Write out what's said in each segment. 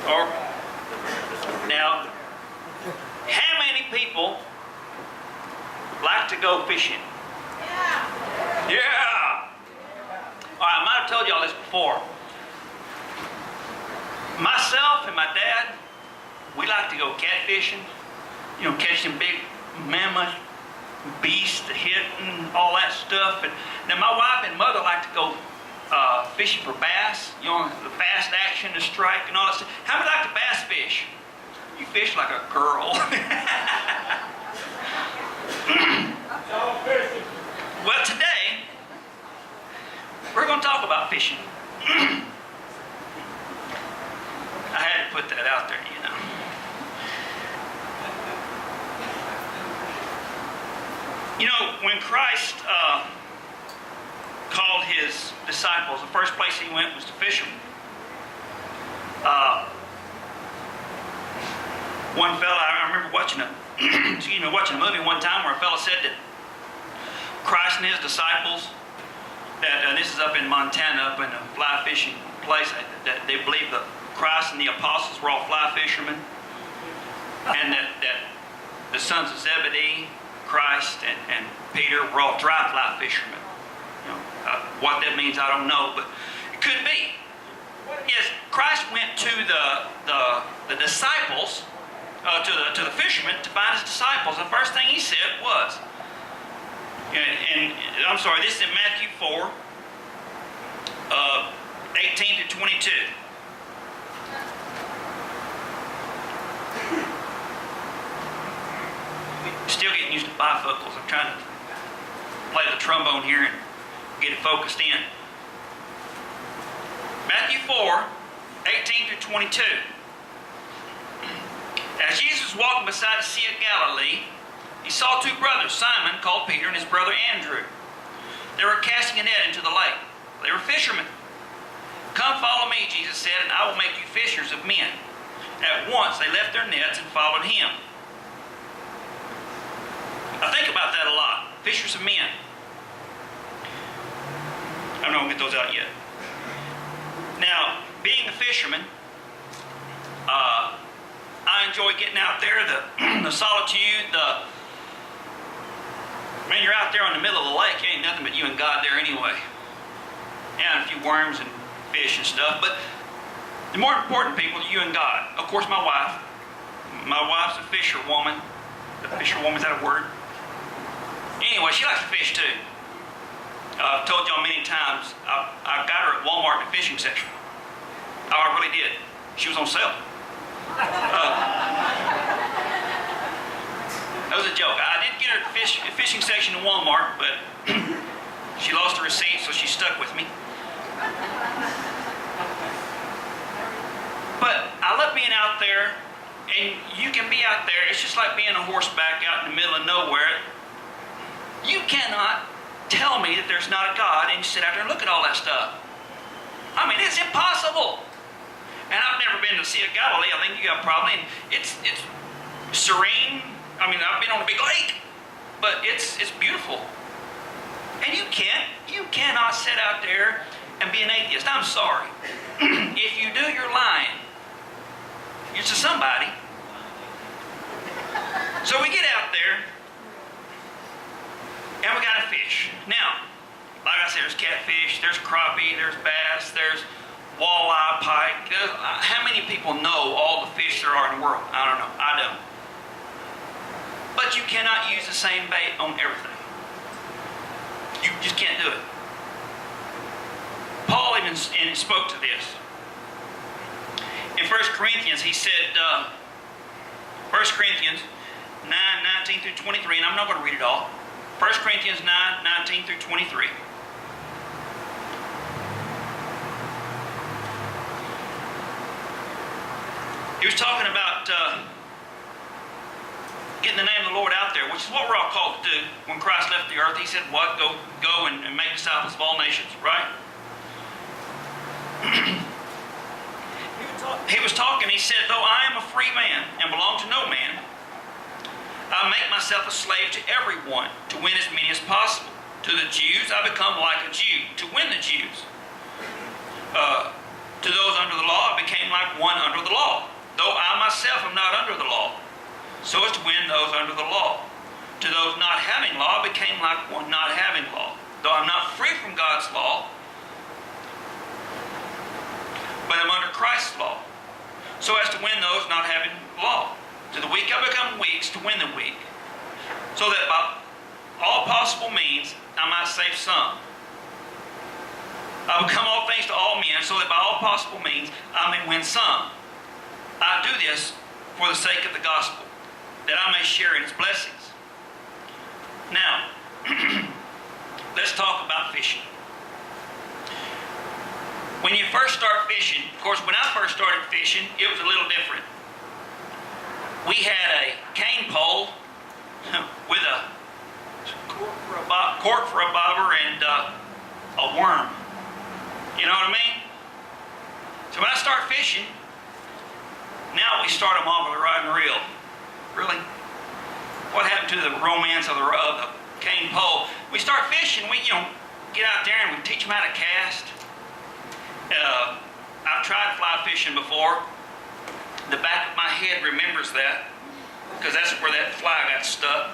Or now, how many people like to go fishing? Yeah. All right, I might have told y'all this before. Myself and my dad, we like to go catfishing. You know, catch them big mammoth beasts, the hit and all that stuff. And now my wife and mother like to go fishing for bass. You know, the fast action, the strike, and all that stuff. How many like to bass fish? You fish like a girl. Well, today we're going to talk about fishing. I had to put that out there, you know. You know, when Christ called his disciples, the first place he went was to fishermen. One fella, I remember watching watching a movie one time where a fella said that Christ and his disciples, that this is up in Montana, up in a fly fishing place, that they believe that Christ and the apostles were all fly fishermen, and that the sons of Zebedee, Christ and Peter, were all dry fly fishermen. You know, what that means, I don't know, but it could be. Yes, Christ went to the disciples, to the fishermen, to find his disciples. The first thing he said was, and I'm sorry, this is in Matthew 4, 18 to 22. Still getting used to bifocals. I'm trying to play the trombone here and get it focused in. Matthew 4, 18 through 22. As Jesus was walking beside the Sea of Galilee, he saw two brothers, Simon, called Peter, and his brother Andrew. They were casting a net into the lake. They were fishermen. "Come, follow me," Jesus said, "and I will make you fishers of men." At once they left their nets and followed him. I think about that a lot. Fishers of men. I'm not going to get those out yet. Now, being a fisherman, I enjoy getting out there, the solitude, man, you're out there in the middle of the lake, ain't nothing but you and God there anyway. And a few worms and fish and stuff, but the more important people are you and God. Of course, my wife. My wife's a fisherwoman. A fisherwoman, is that a word? Anyway, she likes to fish too. I've told y'all many times, I got her at Walmart in the fishing section. Oh, I really did. She was on sale. That was a joke. I did get her at the fishing section in Walmart, but she lost her receipt, so she stuck with me. But I love being out there, and you can be out there. It's just like being a horseback out in the middle of nowhere. You cannot tell me that there's not a God and you sit out there and look at all that stuff. I mean, it's impossible. And I've never been to the Sea of Galilee. I think you have probably. And it's serene. I mean, I've been on a big lake, but it's beautiful. And you cannot sit out there and be an atheist. I'm sorry. If you do, you're lying. You're to somebody. So we get out there, and we got to fish. Now, like I said, there's catfish, there's crappie, there's bass, there's walleye, pike. How many people know all the fish there are in the world? I don't know. I don't. But you cannot use the same bait on everything. You just can't do it. Paul even spoke to this. In 1 Corinthians, he said, 1 Corinthians 9, 19 through 23, and I'm not going to read it all. 1 Corinthians 9, 19 through 23. He was talking about getting the name of the Lord out there, which is what we're all called to do. When Christ left the earth, he said, what? Go and make disciples of all nations, right? He was talking, he said, though I am a free man and belong to no man, I make myself a slave to everyone to win as many as possible. To the Jews, I become like a Jew to win the Jews. To those under the law, I became like one under the law, those under the law. To those not having law, I became like one not having law. Though I'm not free from God's law, but I'm under Christ's law, so as to win those not having law. To the weak I become weak to win the weak, so that by all possible means I might save some. I become all things to all men, so that by all possible means I may win some. I do this for the sake of the gospel, that I may share in its blessings. Now, let's talk about fishing. When you first start fishing, of course, when I first started fishing, it was a little different. We had a cane pole with a cork for a bobber and a worm. You know what I mean? So when I start fishing, now we start them off with a rod and reel. Really? What happened to the romance of the cane pole? We start fishing, we get out there and we teach them how to cast. I've tried fly fishing before. The back of my head remembers that, because that's where that fly got stuck.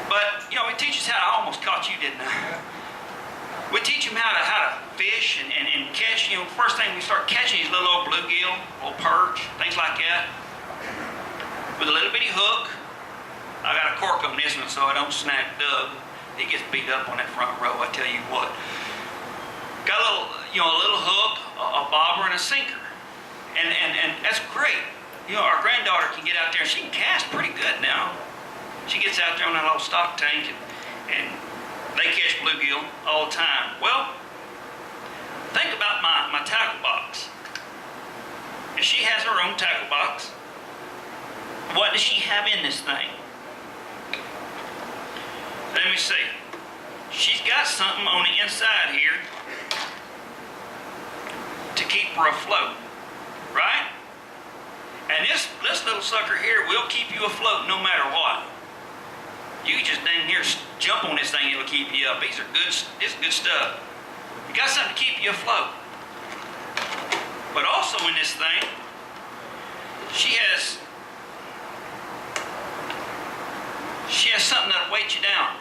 But, we teach us how to, I almost caught you, didn't I? We teach them how to fish and catch. First thing we start catching is little old bluegill, old perch, things like that. With a little bitty hook. I got a cork on this one so I don't snag Doug. He gets beat up on that front row, I tell you what. Got a little hook, a bobber, and a sinker. And that's great. Our granddaughter can get out there and she can cast pretty good now. She gets out there on that little stock tank and they catch bluegill all the time. Well, think about my tackle box. And she has her own tackle box. What does she have in this thing? Let me see. She's got something on the inside here to keep her afloat, right? And this little sucker here will keep you afloat no matter what. You can just dang near jump on this thing, it'll keep you up. This is good stuff. You got something to keep you afloat. But also in this thing, she has something that'll weight you down.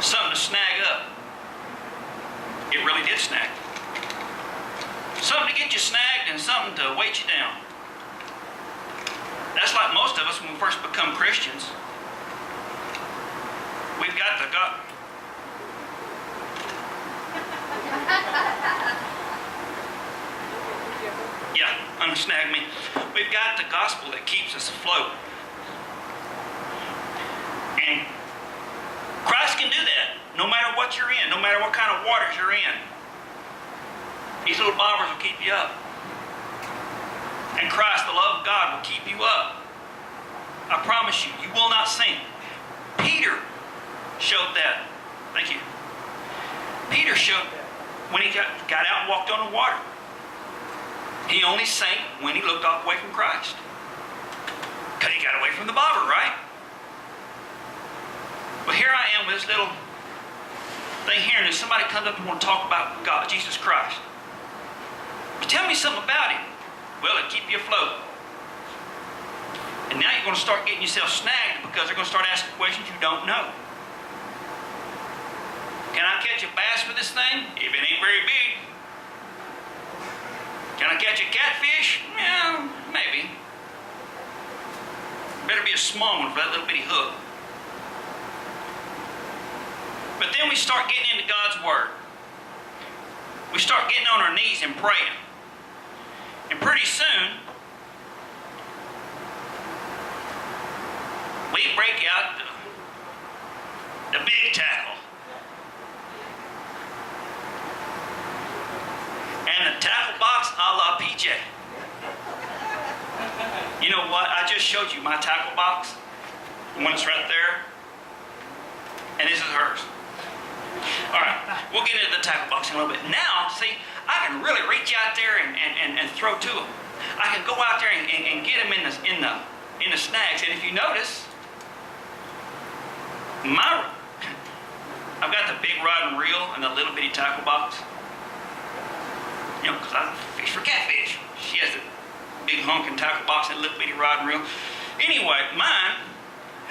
Something to snag up. It really did snag. Something to get you snagged and something to weight you down. That's like most of us when we first become Christians. We've got the God. Yeah, unsnag me. We've got the gospel that keeps us afloat. And Christ can do that no matter what you're in, no matter what kind of waters you're in. These little bobbers will keep you up. And Christ, the love of God, will keep you up. I promise you, you will not sink. Peter showed that. Thank you. Peter showed that when he got out and walked on the water. He only sank when he looked away from Christ. Because he got away from the bobber, right? But here I am with this little thing here, and then somebody comes up and wants to talk about God, Jesus Christ. But tell me something about him. Well, it'll keep you afloat. And now you're going to start getting yourself snagged because they're going to start asking questions you don't know. Can I catch a bass with this thing? If it ain't very big. Can I catch a catfish? Yeah, maybe. Better be a small one for that little bitty hook. But then we start getting into God's Word. We start getting on our knees and praying. And pretty soon, we break out the big tackle. And the tackle box a la PJ. You know what? I just showed you my tackle box. The one that's right there. And this is hers. All right, we'll get into the tackle box in a little bit. Now, see, I can really reach out there and throw to them. I can go out there and get them in the snags. And if you notice, I've got the big rod and reel and the little bitty tackle box. Because I fish for catfish. She has a big honking tackle box and a little bitty rod and reel. Anyway, mine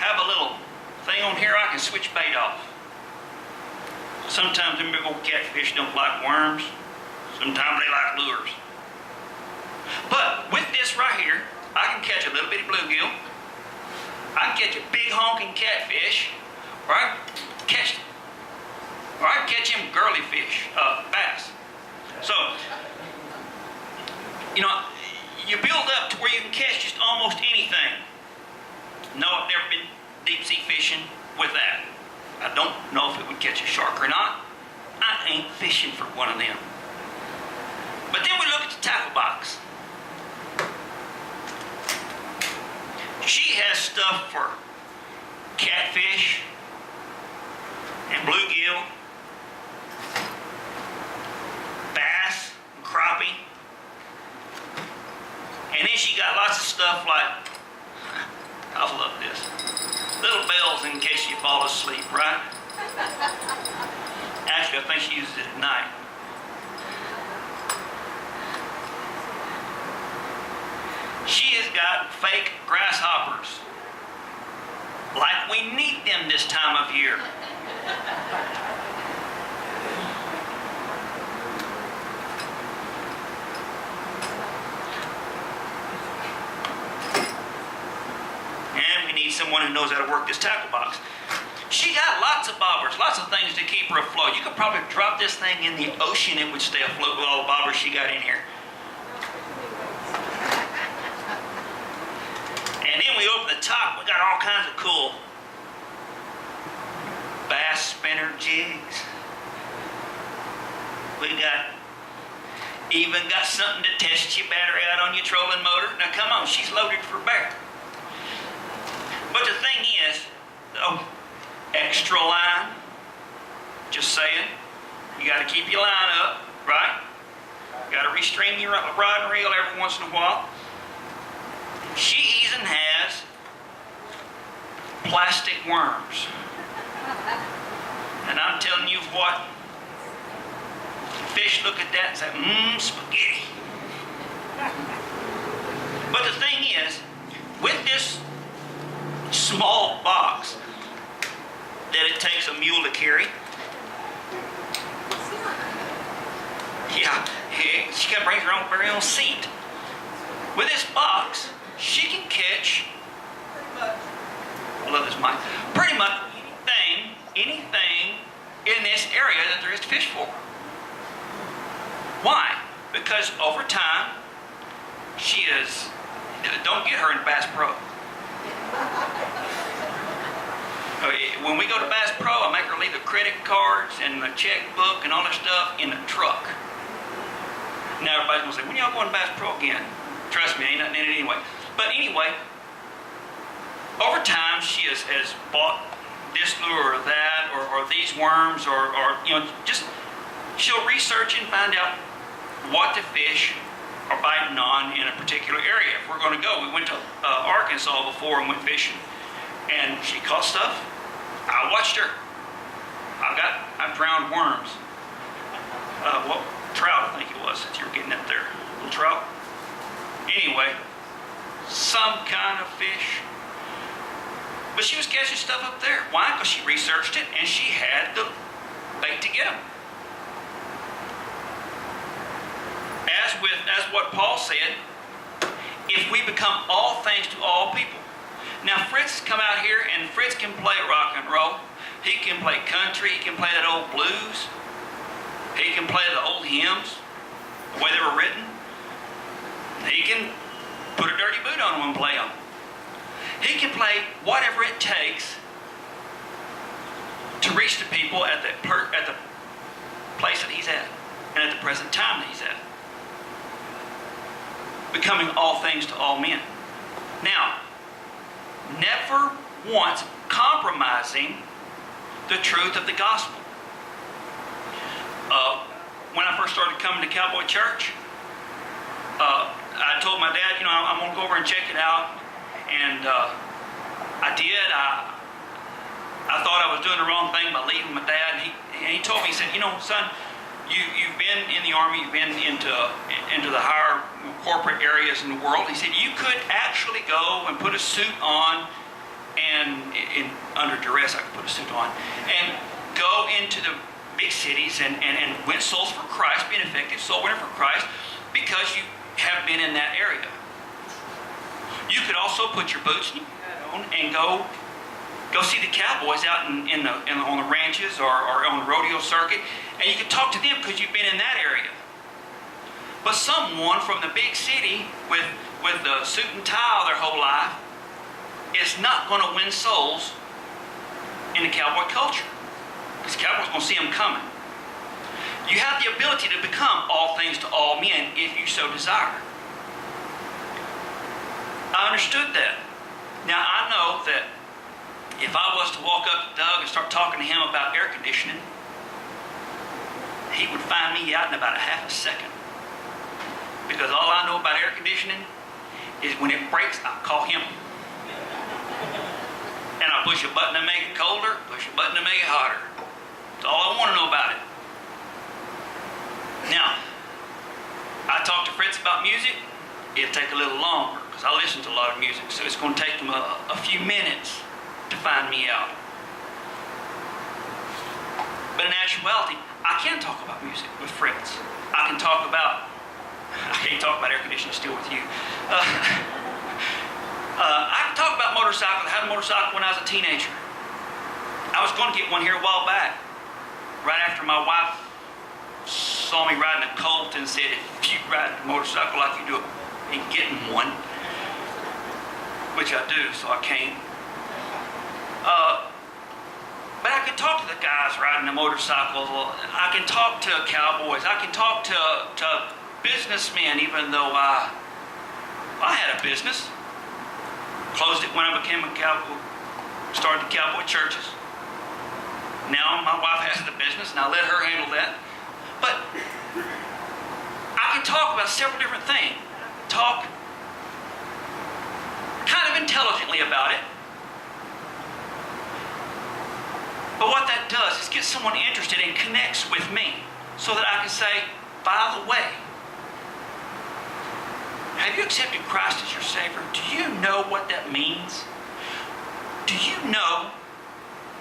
have a little thing on here I can switch bait off. Sometimes them big old catfish don't like worms. Sometimes they like lures. But with this right here, I can catch a little bitty bluegill. I can catch a big honking catfish, or I can catch him girly fish, bass. So, you know, you build up to where you can catch just almost anything. No, I've never been deep sea fishing with that. I don't know if it would catch a shark or not. I ain't fishing for one of them. But then we look at the tackle box. She has stuff for catfish and bluegill, bass, and crappie. And then she got lots of stuff like, I love this, little bells in case you fall asleep, right? Actually, I think she uses it at night. She has got fake grasshoppers, like we need them this time of year. And we need someone who knows how to work this tackle box. She got lots of bobbers, lots of things to keep her afloat. You could probably drop this thing in the ocean, it would stay afloat with all the bobbers she got in here. And then we open the top, we got all kinds of cool bass spinner jigs. We even got something to test your battery out on your trolling motor. Now come on, she's loaded for bear. But the thing is, extra line, just saying, you got to keep your line up, right? You got to restring your rod and reel every once in a while. She even has plastic worms. And I'm telling you what, fish look at that and say, spaghetti. But the thing is, with this small box that it takes a mule to carry, she can bring her own very own seat. With this box, she can catch, I love this mic, pretty much anything in this area that there is to fish for. Why? Because over time, don't get her in Bass Pro. When we go to Bass Pro, I make her leave the credit cards and the checkbook and all that stuff in the truck. Now everybody's going to say, when y'all going to Bass Pro again? Trust me, ain't nothing in it anyway. But anyway, over time, she has bought this lure or that, or these worms, or just she'll research and find out what the fish are biting on in a particular area. If we're going to go, we went to Arkansas before and went fishing, and she caught stuff. I watched her. I've drowned worms. Trout, I think it was, that you were getting up there. Little trout. Anyway, some kind of fish. But she was catching stuff up there. Why? Because she researched it and she had the bait to get them. As what Paul said, if we become all things to all people. Now Fritz has come out here and Fritz can play rock and roll. He can play country. He can play that old blues. He can play the old hymns, the way they were written. He can put a dirty boot on them and play them. He can play whatever it takes to reach the people at the place that he's at and at the present time that he's at. Becoming all things to all men. Now, never once compromising the truth of the gospel. When I first started coming to Cowboy Church, I told my dad, I'm going to go over and check it out. And I did. I thought I was doing the wrong thing by leaving my dad. And he told me, he said, son, you've been in the Army, you've been into the higher corporate areas in the world. He said you could actually go and put a suit on, and under duress I could put a suit on, and go into the big cities and win souls for Christ, be an effective soul winner for Christ, because you have been in that area. You could also put your boots and your hat on and go see the cowboys out on the ranches or on the rodeo circuit, and you could talk to them because you've been in that area. But someone from the big city with the suit and tie their whole life is not going to win souls in the cowboy culture, because the cowboy's going to see them coming. You have the ability to become all things to all men if you so desire. I understood that. Now I know that if I was to walk up to Doug and start talking to him about air conditioning, he would find me out in about a half a second. Because all I know about air conditioning is when it breaks, I call him. And I push a button to make it colder, push a button to make it hotter. That's all I want to know about it. Now, I talk to Fritz about music. It'll take a little longer because I listen to a lot of music. So it's going to take him a few minutes to find me out. But in actuality, I can talk about music with Fritz. I can't talk about air conditioning still with you. I can talk about motorcycles. I had a motorcycle when I was a teenager. I was going to get one here a while back. Right after my wife saw me riding a Colt and said, if you ride a motorcycle like you do, ain't getting one. Which I do, so I came. But I can talk to the guys riding the motorcycles. I can talk to cowboys. I can talk to businessmen, even though I had a business. Closed it when I became a cowboy. Started the cowboy churches. Now my wife has the business, and I let her handle that. But I can talk about several different things. Talk kind of intelligently about it. But what that does is get someone interested and connects with me so that I can say, by the way, have you accepted Christ as your Savior? Do you know what that means? Do you know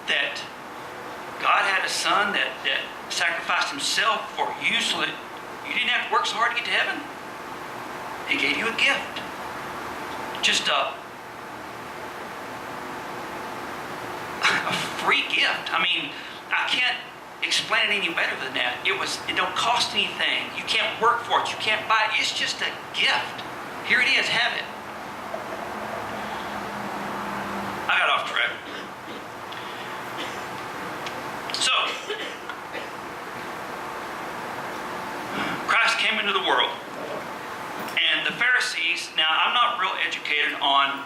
that God had a son that sacrificed himself for you so that you didn't have to work so hard to get to heaven? He gave you a gift. Just a free gift. I mean, I can't explain it any better than that. It don't cost anything. You can't work for it. You can't buy it. It's just a gift. Here it is. Have it. I got off track. So, Christ came into the world. And the Pharisees, now I'm not real educated on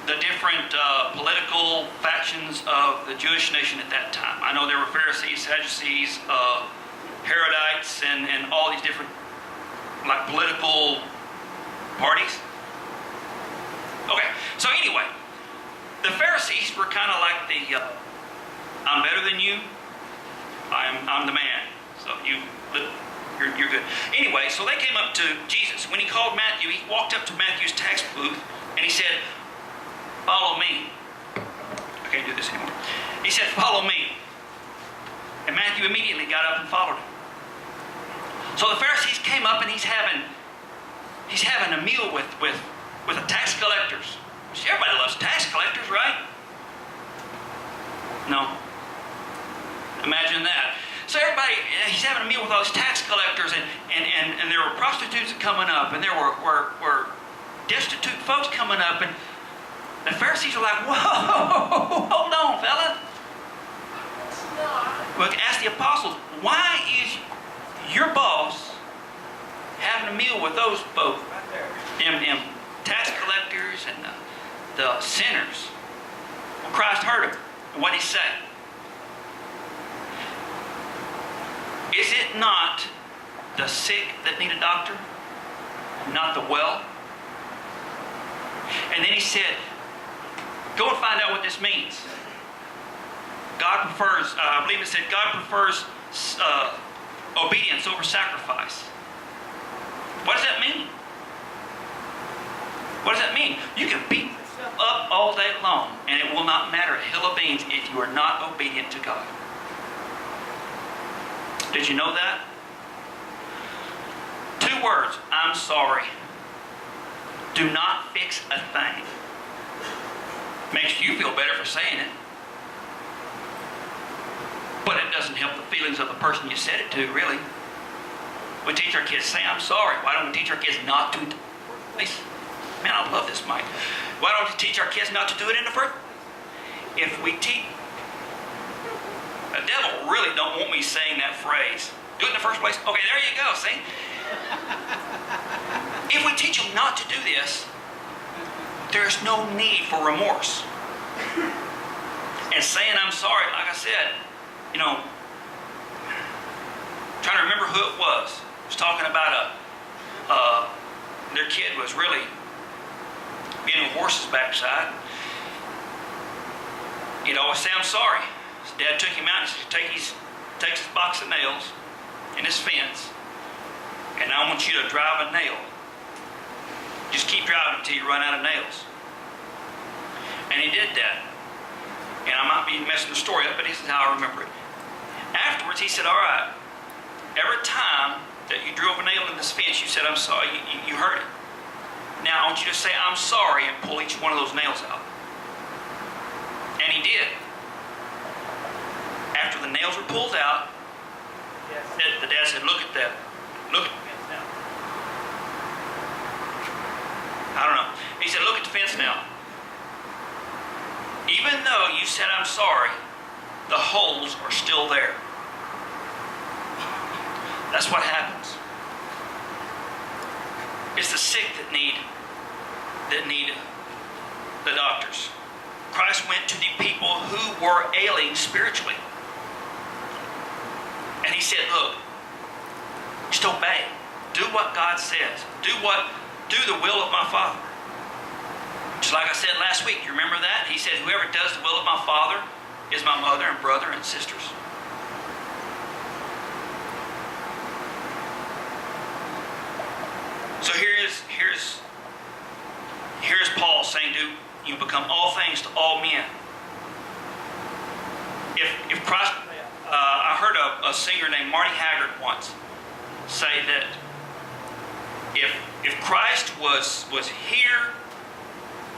the different political factions of the Jewish nation at that time. I know there were Pharisees, Sadducees, Herodites, and all these different like political parties. Okay, so anyway, the Pharisees were kind of like the I'm better than you, I'm the man, so you're good. Anyway, so they came up to Jesus. When he called Matthew, he walked up to Matthew's tax booth and he said, follow me. I can't do this anymore. He said, follow me. And Matthew immediately got up and followed him. So the Pharisees came up and he's having a meal with the tax collectors. Everybody loves tax collectors, right? No. Imagine that. So everybody, he's having a meal with all these tax collectors, and there were prostitutes coming up, and there were destitute folks coming up, and the Pharisees are like, whoa, hold on, fella. Well, ask the apostles, why is your boss having a meal with those folks right there? Them tax collectors and the sinners. Well, Christ heard him. And what did he say? Is it not the sick that need a doctor, not the well? And then he said, go and find out what this means. God prefers, I believe it said, God prefers obedience over sacrifice. What does that mean? What does that mean? You can beat yourself up all day long, and it will not matter a hill of beans if you are not obedient to God. Did you know that? 2 words, I'm sorry. Do not fix a thing. Makes you feel better for saying it. But it doesn't help the feelings of the person you said it to, really. We teach our kids, say I'm sorry. Why don't we teach our kids not to do it in the first place? Man, I love this, Mike. Why don't we teach our kids not to do it in the first place? If we teach... The devil really don't want me saying that phrase. Do it in the first place? Okay, there you go, see? If we teach them not to do this, there's no need for remorse. And saying I'm sorry, like I said, trying to remember who it was. I was talking about their kid was really being a horse's backside. He'd always say, I'm sorry. His dad took him out and said, takes his box of nails and his fence, and I want you to drive a nail. Just keep driving until you run out of nails. And he did that. And I might be messing the story up, but this is how I remember it. Afterwards, he said, all right, every time that you drove a nail in this fence, you said, I'm sorry, you heard it. Now, I want you to say, I'm sorry, and pull each one of those nails out. And he did. After the nails were pulled out, the dad said, look at that. Look at the fence now. I don't know. He said, look at the fence now. Even though you said I'm sorry, the holes are still there. That's what happens. It's the sick that need the doctors. Christ went to the people who were ailing spiritually. And he said, look, just obey. Do what God says. Do the will of my Father. Just like I said last week, you remember that? He said, whoever does the will of my Father is my mother and brother and sisters. So here's Paul saying, do you become all things to all men. If Christ, I heard a singer named Marty Haggard once say that if Christ was here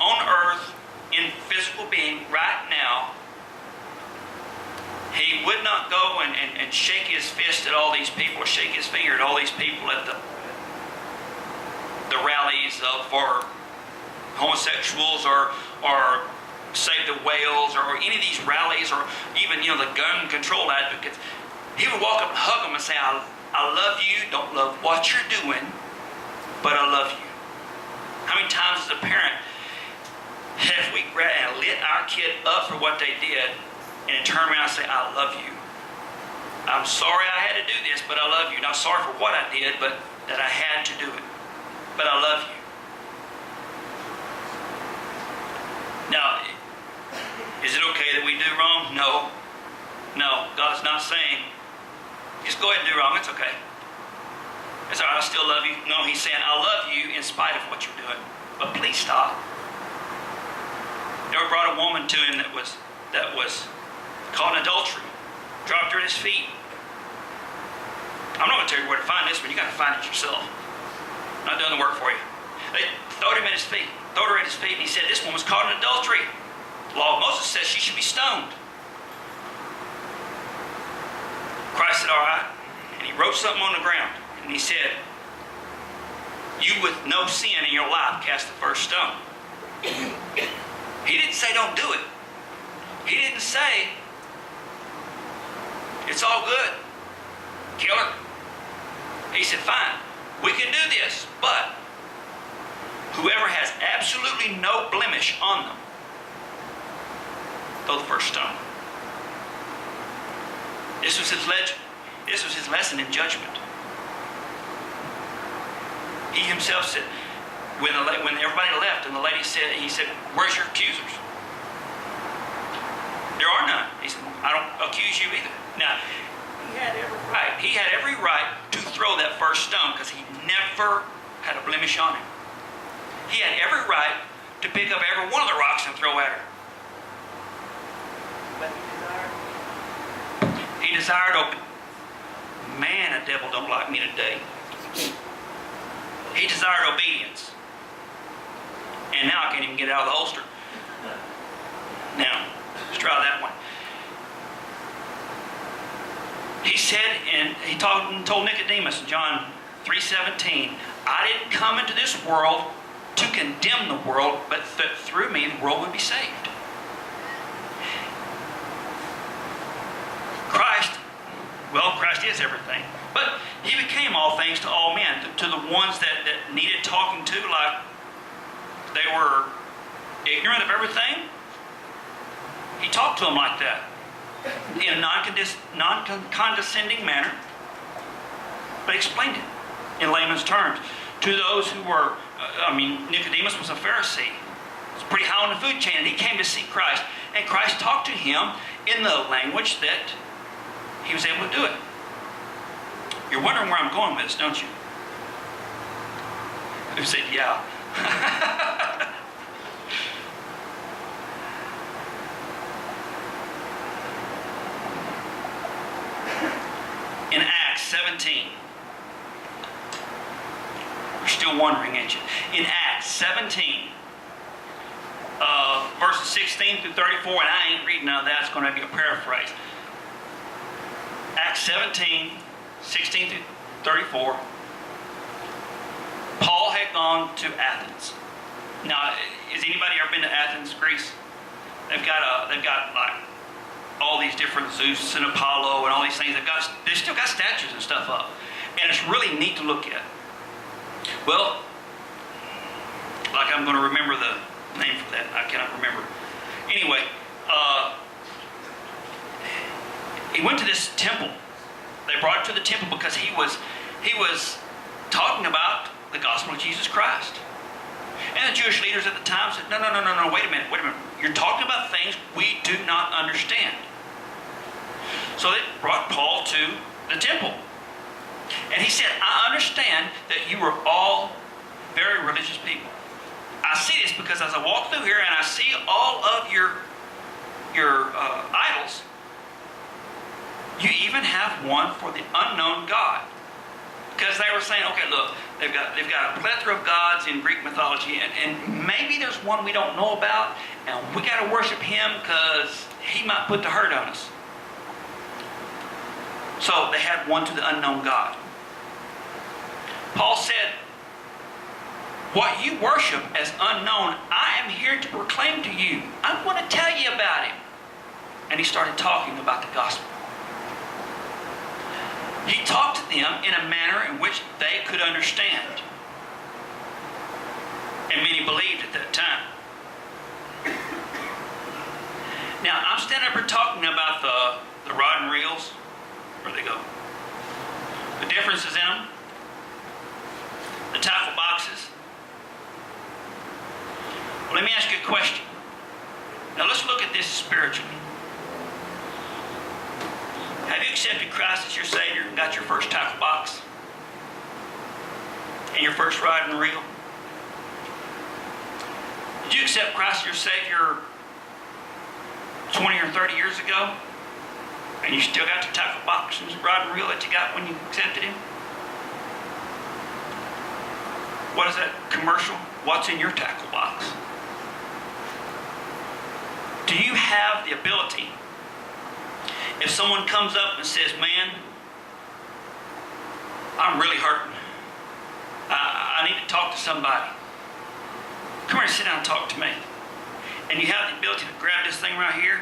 on earth in physical being right now, he would not go and shake his fist at all these people or shake his finger at all these people at the rallies for homosexuals or Save the Whales or any of these rallies or even the gun control advocates. He would walk up and hug them and say, I love you, don't love what you're doing, but I love you. How many times as a parent have we lit our kid up for what they did and then turn around and say, I love you. I'm sorry I had to do this, but I love you. Not sorry for what I did, but that I had to do it. But I love you. Now, is it okay that we do wrong? No. No. God's not saying, just go ahead and do wrong. It's okay. It's all right, I still love you. No, he's saying, I love you in spite of what you're doing. But please stop. Never brought a woman to him that was caught in adultery. Dropped her at his feet. I'm not going to tell you where to find this, but you got to find it yourself. I'm not doing the work for you. They throwed him at his feet. Throwed her at his feet, and he said, this woman's caught in adultery. The law of Moses says she should be stoned. Christ said, all right. And he wrote something on the ground. And he said, you with no sin in your life cast the first stone. He didn't say don't do it. He didn't say it's all good. Kill her. He said, fine, we can do this, but whoever has absolutely no blemish on them, throw the first stone. This was his legend. This was his lesson in judgment. He himself said, when everybody left and the lady said, he said, where's your accusers? There are none. He said, I don't accuse you either. Now, He had every right to throw that first stone because he never had a blemish on him. He had every right to pick up every one of the rocks and throw at her. But He desired obedience. Man, the devil don't like me today. He desired obedience. And now I can't even get it out of the holster. Now, let's try that one. He said, and he told Nicodemus in John 3:17, I didn't come into this world to condemn the world, but that through me the world would be saved. Christ is everything. But he became all things to all men, to the ones that needed talking to, like they were ignorant of everything. He talked to them like that, in a non-condescending manner, but explained it in layman's terms. To those who were, Nicodemus was a Pharisee. He was pretty high on the food chain, and he came to see Christ. And Christ talked to him in the language that he was able to do it. You're wondering where I'm going with this, don't you? Who said, yeah. In Acts 17, you're still wondering, ain't you? In Acts 17, verses 16 through 34, and I ain't reading none of that, it's going to be a paraphrase. Acts 17, 16 through 34. Paul had gone to Athens. Now, has anybody ever been to Athens, Greece? They've got like all these different Zeus and Apollo and all these things. They've still got statues and stuff up, and it's really neat to look at. Well, like I'm going to remember the name for that. I cannot remember. Anyway, he went to this temple. They brought him to the temple because he was talking about the gospel of Jesus Christ. And the Jewish leaders at the time said, no, wait a minute. You're talking about things we do not understand. So they brought Paul to the temple. And he said, I understand that you are all very religious people. I see this because as I walk through here and I see all of your idols, you even have one for the unknown God. Because they were saying, okay, look, they've got a plethora of gods in Greek mythology, and maybe there's one we don't know about, and we got to worship him because he might put the hurt on us. So they had one to the unknown God. Paul said, what you worship as unknown, I am here to proclaim to you. I'm going to tell you about him. And he started talking about the gospel. He talked to them in a manner in which they could understand. And many believed at that time. Now, I'm standing up here talking about the rod and reels. Where they go? The differences in them. The tackle boxes. Well, let me ask you a question. Now, let's look at this spiritually. Have you accepted Christ as your Savior and got your first tackle box? And your first rod and reel? Did you accept Christ as your Savior 20 or 30 years ago? And you still got the tackle box and rod and reel that you got when you accepted Him? What is that commercial? What's in your tackle box? Do you have the ability? If someone comes up and says, man, I'm really hurting. I need to talk to somebody. Come here and sit down and talk to me. And you have the ability to grab this thing right here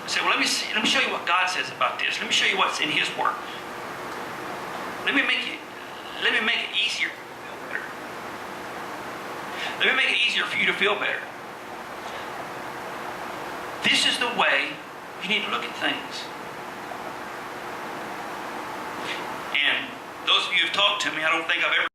and say, well, let me show you what God says about this. Let me show you what's in His Word. Let me make it easier. Let me make it easier for you to feel better. This is the way you need to look at things. And those of you who've talked to me, I don't think I've ever